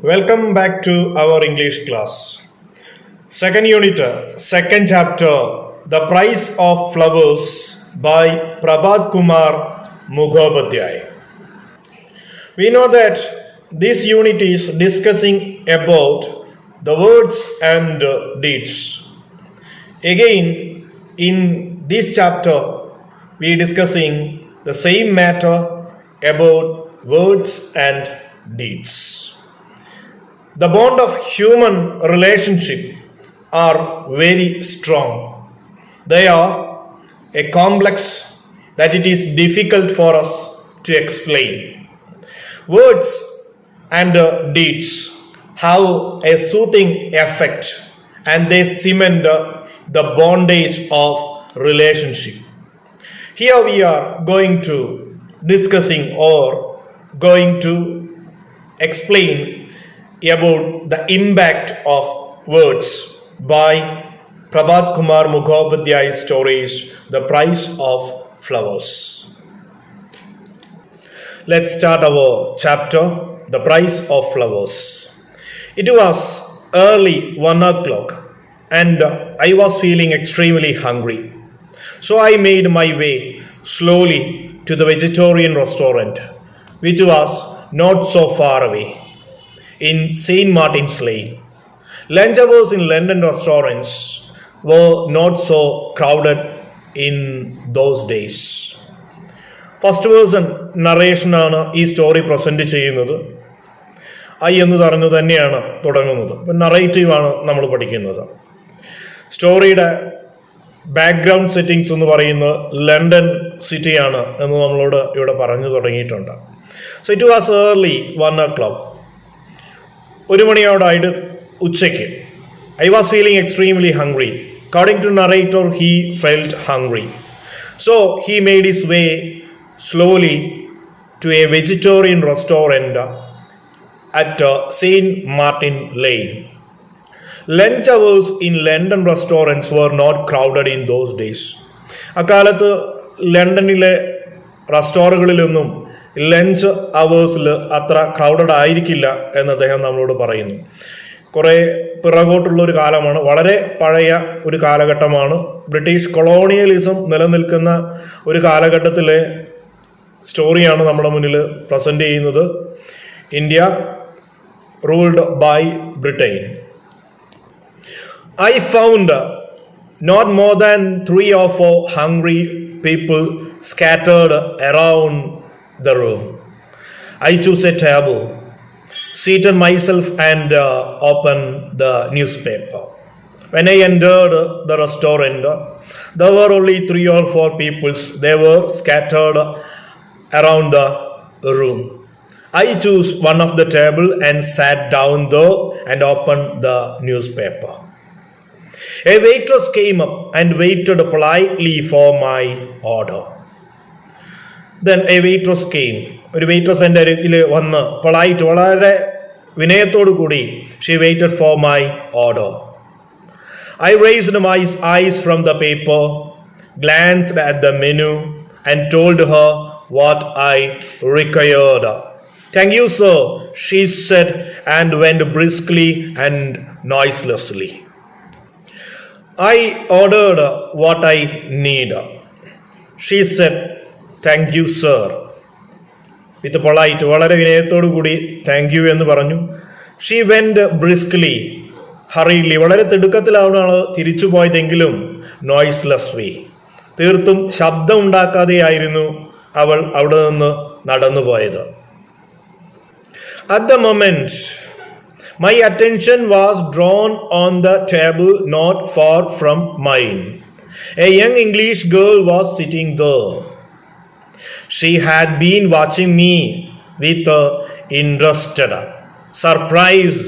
Welcome back to our English class. Second unit, second chapter, The Price of Flowers by Prabhat Kumar Mukhopadhyay. We know that this unit is discussing about the words and deeds. Again, in this chapter, we are discussing the same matter about words and deeds. The bond of human relationship are very strong. They are a complex that it is difficult for us to explain. Words and deeds have a soothing effect and they cement the bondage of relationship. Here we are going to discussing or going to explain about the impact of words by Prabhat Kumar Mukhopadhyay's stories, The Price of Flowers. Let's start our chapter, The Price of Flowers. It was early 1 o'clock and I was feeling extremely hungry. So I made my way slowly to the vegetarian restaurant, which was not so far away, in St. Martin's Lane. Lunch hours in London restaurants were not so crowded in those days. First person നറേഷനാണ് ഈ story present ചെയ്യുന്നത്. I എന്ന് പറഞ്ഞു തന്നെയാണ് തുടങ്ങുന്നത്. അപ്പം നറേറ്റീവാണ് നമ്മൾ പഠിക്കുന്നത്. സ്റ്റോറിയുടെ ബാക്ക്ഗ്രൗണ്ട് സെറ്റിങ്സ് എന്ന് പറയുന്നത് ലണ്ടൻ സിറ്റിയാണ് എന്ന് നമ്മളോട് ഇവിടെ പറഞ്ഞു തുടങ്ങിയിട്ടുണ്ട്. So it was early 1 o'clock. 1 മണിയോടായിട്ട് ഉച്ചയ്ക്ക്. I was feeling extremely hungry. According to narrator, he felt hungry. So he made his way slowly to a vegetarian restaurant at St. Martin Lane. Lunch hours in London restaurants were not crowded in those days. അക്കാലത്ത് ലണ്ടനിലെ റെസ്റ്റോറൻറ്റുകളിലൊന്നും lunch അവേഴ്സിൽ അത്ര crowded ആയിരിക്കില്ല എന്ന് അദ്ദേഹം നമ്മളോട് പറയുന്നു. കുറേ പിറകോട്ടുള്ള ഒരു കാലമാണ്, വളരെ പഴയ ഒരു കാലഘട്ടമാണ്. ബ്രിട്ടീഷ് കൊളോണിയലിസം നിലനിൽക്കുന്ന ഒരു കാലഘട്ടത്തിലെ സ്റ്റോറിയാണ് നമ്മുടെ മുന്നിൽ പ്രസൻറ്റ് ചെയ്യുന്നത്. India ruled by Britain. I found not more than 3 or 4 hungry people scattered around the room. I chose a table, seated myself and opened the newspaper. When I entered the restaurant, there were only 3 or 4 people. They were scattered around the room. I chose one of the table and sat down there and opened the newspaper. A waitress came up and waited politely for my order. Then a waitress came. ഒരു waitress എൻ്റെ അരികിൽ വന്ന് polite വളരെ വിനയത്തോടു കൂടി she waited for my order. I raised my eyes from the paper, glanced at the menu and told her what I required. Thank you, sir, she said and went briskly and noiselessly. I ordered what I need. She said, thank you, sir. With polite വളരെ വിനയത്തോടു കൂടി thank you എന്ന് പറഞ്ഞു. She went ബ്രിസ്ക്ലി, ഹറിലി, വളരെ തിടുക്കത്തിലാണ് തിരിച്ചു പോയതെങ്കിലും നോയ്സ്ലെസ്ലി, തീർത്തും ശബ്ദം ഉണ്ടാക്കാതെയായിരുന്നു അവൾ അവിടെ നിന്ന് നടന്നു പോയത്. At the moment, my attention was drawn on the table not far from mine. A young English girl was sitting there. She had been watching me with interested surprise,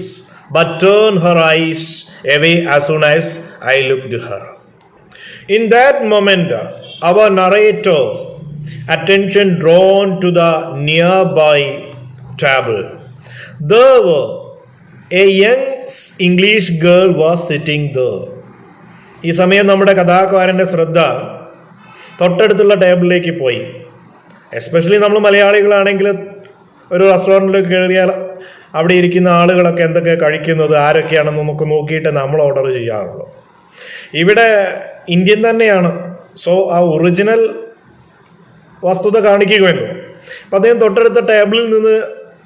but turned her eyes away as soon as I looked at her. In that moment, our narrator's attention drawn to the nearby table. There were a young English girl was sitting there. ഈ സമയം നമ്മുടെ കഥാകാരൻ്റെ ശ്രദ്ധ തൊട്ടടുത്തുള്ള ടേബിളിലേക്ക് പോയി. Especially നമ്മൾ മലയാളികളാണെങ്കിൽ ഒരു റെസ്റ്റോറൻറ്റിൽ കയറിയാൽ അവിടെ ഇരിക്കുന്ന ആളുകളൊക്കെ എന്തൊക്കെ കഴിക്കുന്നത്, ആരൊക്കെയാണെന്ന് നമുക്ക് നോക്കിയിട്ട് നമ്മൾ ഓർഡർ ചെയ്യാറുള്ളൂ. ഇവിടെ ഇന്ത്യൻ തന്നെയാണ്. സോ ആ ഒറിജിനൽ വസ്തുത കാണിക്കുകയല്ലോ. അപ്പം അദ്ദേഹം തൊട്ടടുത്ത ടേബിളിൽ നിന്ന്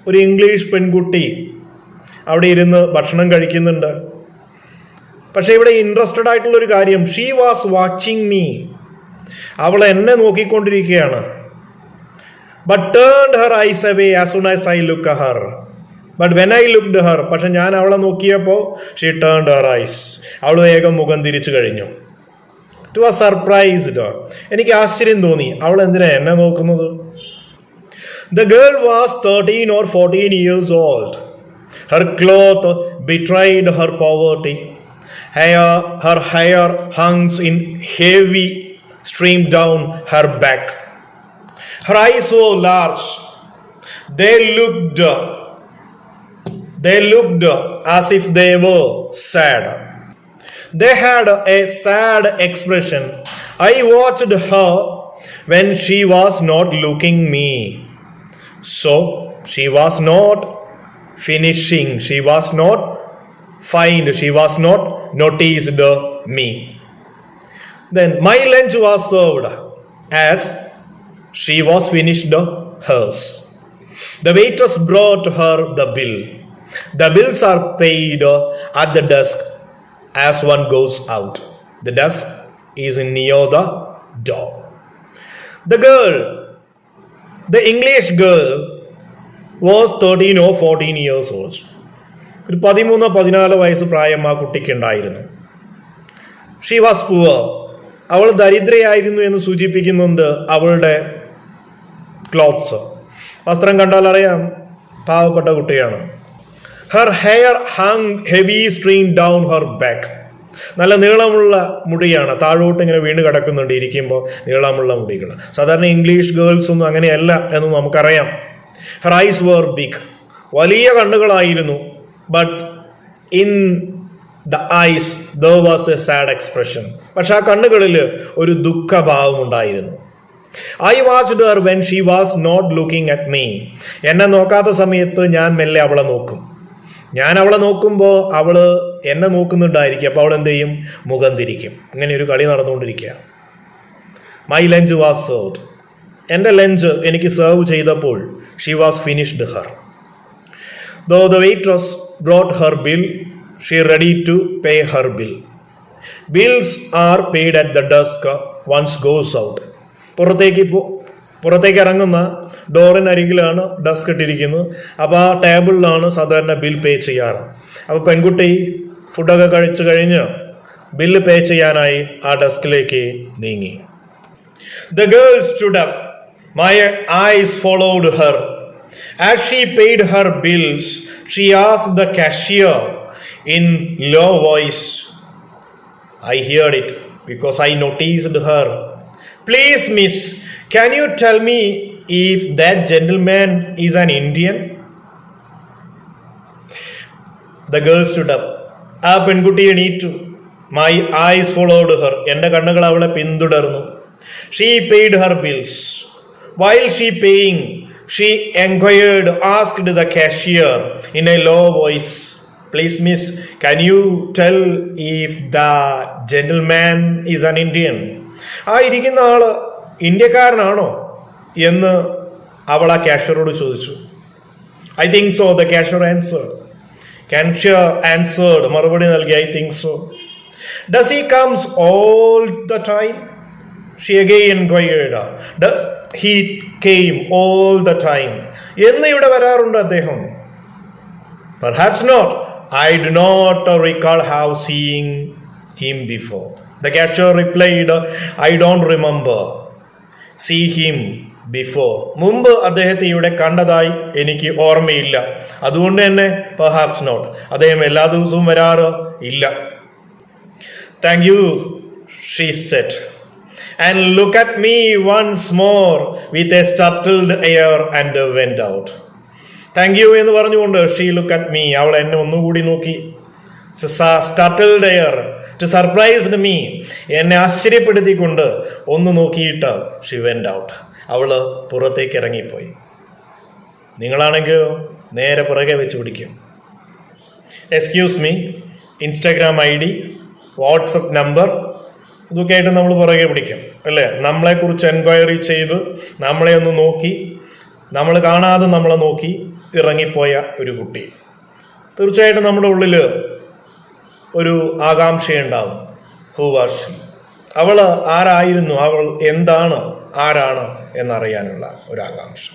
ഒരു ഇംഗ്ലീഷ് പെൺകുട്ടി അവിടെ ഇരുന്ന് ഭക്ഷണം കഴിക്കുന്നുണ്ട്. പക്ഷെ ഇവിടെ ഇൻട്രസ്റ്റഡ് ആയിട്ടുള്ള ഒരു കാര്യം, ഷീ വാസ് വാച്ചിങ് മീ, അവൾ എന്നെ നോക്കിക്കൊണ്ടിരിക്കുകയാണ്. But turned her eyes away as soon as I look her. But when I looked her, പക്ഷെ ഞാൻ അവളെ നോക്കിയപ്പോൾ ഷീ ടേൺഡ് ഹെർ ഐസ്, അവൾ വേഗം മുഖം തിരിച്ചു കഴിഞ്ഞു. ടു വാസ് സർപ്രൈസ്ഡ്, എനിക്ക് ആശ്ചര്യം തോന്നി, അവൾ എന്തിനാ എന്നെ നോക്കുന്നത്. The girl was 13 or 14 years old. Her cloth betrayed her poverty. Her hair hung in heavy stream down her back. Her eyes were large. They looked as if they were sad. They had a sad expression. I watched her when she was not looking me. So she was not finishing, she was not noticed me. Then my lunch was served as she was finished hers. The waitress brought her the bill. The bills are paid at the desk as one goes out. The desk is near the door. The English girl was 13 or 14 years old. ഒരു 13-14 വയസ്സ് പ്രായം ആ കുട്ടിക്ക് ഉണ്ടായിരുന്നു. She was poor, അവൾ ദരിദ്രയായിരുന്നു എന്ന് സൂചിപ്പിക്കുന്നുണ്ട് അവളുടെ ക്ലോത്ത്സ്. വസ്ത്രം കണ്ടാൽ അറിയാം പാവപ്പെട്ട കുട്ടിയാണ്. Her hair hung heavy stream down her back. നല്ല നീളമുള്ള മുടിയാണ്, താഴോട്ട് ഇങ്ങനെ വീണ് കിടക്കുന്നുണ്ട് ഇരിക്കുമ്പോൾ നീളമുള്ള മുടികൾ. സാധാരണ ഇംഗ്ലീഷ് ഗേൾസ് ഒന്നും അങ്ങനെയല്ല എന്ന് നമുക്കറിയാം. ഹെർ ഐസ് വേർ ബിഗ്, വലിയ കണ്ണുകളായിരുന്നു. But in the eyes there was a sad expression. പക്ഷെ ആ കണ്ണുകളിൽ ഒരു ദുഃഖഭാവം ഉണ്ടായിരുന്നു. I watched her when she was not looking at me. എന്നെ നോക്കാത്ത സമയത്ത് ഞാൻ മെല്ലെ അവളെ നോക്കും. ഞാൻ അവളെ നോക്കുമ്പോൾ അവള് എന്നെ നോക്കുന്നുണ്ടായിരിക്കും. അപ്പോൾ അവൾ എന്ത് ചെയ്യും? മുഖം തിരിക്കും. ഇങ്ങനെ ഒരു കളി നടന്നുകൊണ്ടിരിക്കുക. My lunch was served. എൻ്റെ ലഞ്ച് എനിക്ക് സെർവ് ചെയ്തപ്പോൾ she was finished her. Though the waitress brought her bill, she ready to pay her bill. Bills are paid at the desk once goes out. പുറത്തേക്ക് ഇറങ്ങുന്ന ഡോറിനരികിലാണ് desk ഇട്ടിരിക്കുന്നത്. അപ്പോൾ ആ ടേബിളിലാണ് സാധാരണ bill pay ചെയ്യാറ്. അപ്പോൾ പെൺകുട്ടി ഫുഡൊക്കെ കഴിച്ചു കഴിഞ്ഞ് ബില്ല് പേ ചെയ്യാനായി ആ ഡെസ്കിലേക്ക് നീങ്ങി. The girl stood up. My eyes followed her. As she paid her bills, she asked the cashier in low voice. I heard it because I noticed her. Please, miss, can you tell me if that gentleman is an Indian? The girl stood up. ആ പെൺകുട്ടി എണീറ്റു. My eyes followed her. എൻ്റെ കണ്ണുകൾ അവളെ പിന്തുടർന്നു. She paid her bills. While she paying, she asked the cashier in a low voice, please miss, can you tell if the gentleman is an Indian? ആ ഇരിക്കുന്ന ആള് ഇന്ത്യക്കാരനാണോ എന്ന് അവൾ ആ കാഷ്യറോട് ചോദിച്ചു. I think so, the cashier answered. മറുപടി നൽകി, I think so. Does he comes all the time? She again inquired. Does he came all the time? എന്ന് ഇവിടെ വരാറുണ്ട് അദ്ദേഹം? Perhaps not. I do not recall have seen him before. The cashier replied, I don't remember see him before. മുമ്പ് അദ്ദേഹത്തെ ഇവിടെ കണ്ടതായി എനിക്ക് ഓർമ്മയില്ല. അതുകൊണ്ട് തന്നെ perhaps not. അദ്ദേഹം എല്ലാ ദിവസവും വരാറ് ഇല്ല. Thank you, she said, and look at me once more with a startled air and went out. Thank you എന്ന് പറഞ്ഞുകൊണ്ട് she look at me, അവൾ എന്നെ ഒന്നുകൂടി നോക്കി. Startled air, to surprise me, എന്നെ ആശ്ചര്യപ്പെടുത്തിക്കൊണ്ട് ഒന്ന് നോക്കിയിട്ട് she went out. അവള് പുറത്തേക്ക് ഇറങ്ങിപ്പോയി. നിങ്ങളാണെങ്കിലോ നേരെ പുറകെ വെച്ച് പിടിക്കും. Excuse me, Instagram ID, WhatsApp number, ഇതൊക്കെ ആയിട്ട് നമ്മൾ പുറകെ പിടിക്കും അല്ലേ? നമ്മളെക്കുറിച്ച് എൻക്വയറി ചെയ്ത് നമ്മളെ ഒന്ന് നോക്കി, നമ്മൾ കാണാതെ നമ്മളെ നോക്കി ഇറങ്ങിപ്പോയ ഒരു കുട്ടി. തീർച്ചയായിട്ടും നമ്മുടെ ഉള്ളിൽ ഒരു ആകാംക്ഷയുണ്ടാവും. Who was she? അവൾ ആരായിരുന്നു, അവൾ എന്താണ്, ആരാണ് എന്നറിയാനുള്ള ഒരു ആകാംക്ഷ.